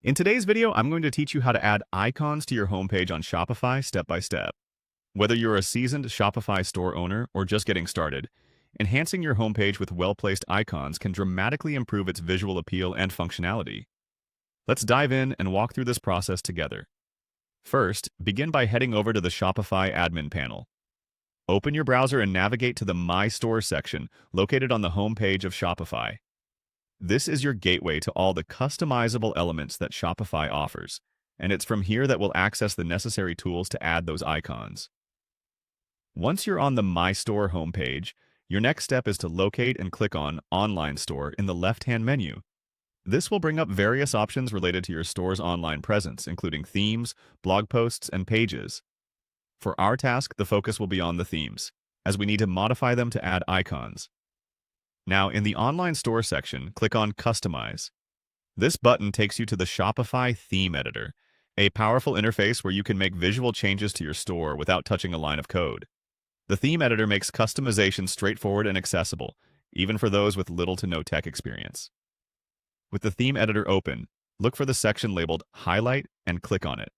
In today's video, I'm going to teach you how to add icons to your homepage on Shopify step by step. Whether you're a seasoned Shopify store owner or just getting started, enhancing your homepage with well-placed icons can dramatically improve its visual appeal and functionality. Let's dive in and walk through this process together. First, begin by heading over to the Shopify admin panel. Open your browser and navigate to the My Store section located on the homepage of Shopify. This is your gateway to all the customizable elements that Shopify offers, and it's from here that we'll access the necessary tools to add those icons. Once you're on the My Store homepage, your next step is to locate and click on Online Store in the left-hand menu. This will bring up various options related to your store's online presence, including themes, blog posts, and pages. For our task, the focus will be on the themes, as we need to modify them to add icons. Now, in the Online Store section, click on Customize. This button takes you to the Shopify Theme Editor, a powerful interface where you can make visual changes to your store without touching a line of code. The Theme Editor makes customization straightforward and accessible, even for those with little to no tech experience. With the Theme Editor open, look for the section labeled Highlight and click on it.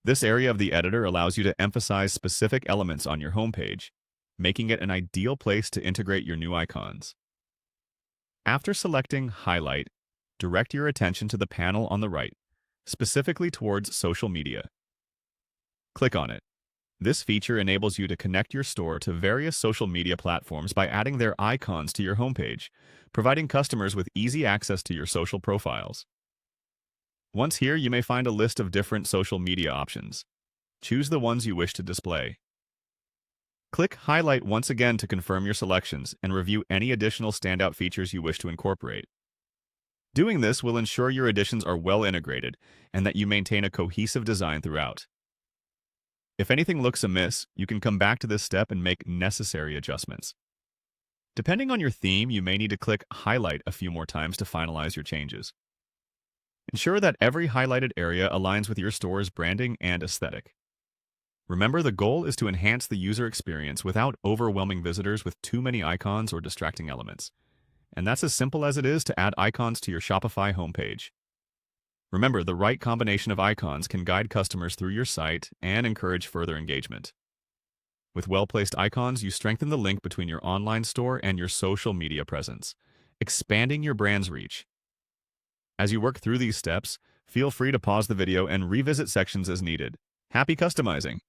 This area of the editor allows you to emphasize specific elements on your homepage, making it an ideal place to integrate your new icons. After selecting Highlight, direct your attention to the panel on the right, specifically towards social media. Click on it. This feature enables you to connect your store to various social media platforms by adding their icons to your homepage, providing customers with easy access to your social profiles. Once here, you may find a list of different social media options. Choose the ones you wish to display. Click Highlight once again to confirm your selections and review any additional standout features you wish to incorporate. Doing this will ensure your additions are well integrated and that you maintain a cohesive design throughout. If anything looks amiss, you can come back to this step and make necessary adjustments. Depending on your theme, you may need to click Highlight a few more times to finalize your changes. Ensure that every highlighted area aligns with your store's branding and aesthetic. Remember, the goal is to enhance the user experience without overwhelming visitors with too many icons or distracting elements. And that's as simple as it is to add icons to your Shopify homepage. Remember, the right combination of icons can guide customers through your site and encourage further engagement. With well-placed icons, you strengthen the link between your online store and your social media presence, expanding your brand's reach. As you work through these steps, feel free to pause the video and revisit sections as needed. Happy customizing!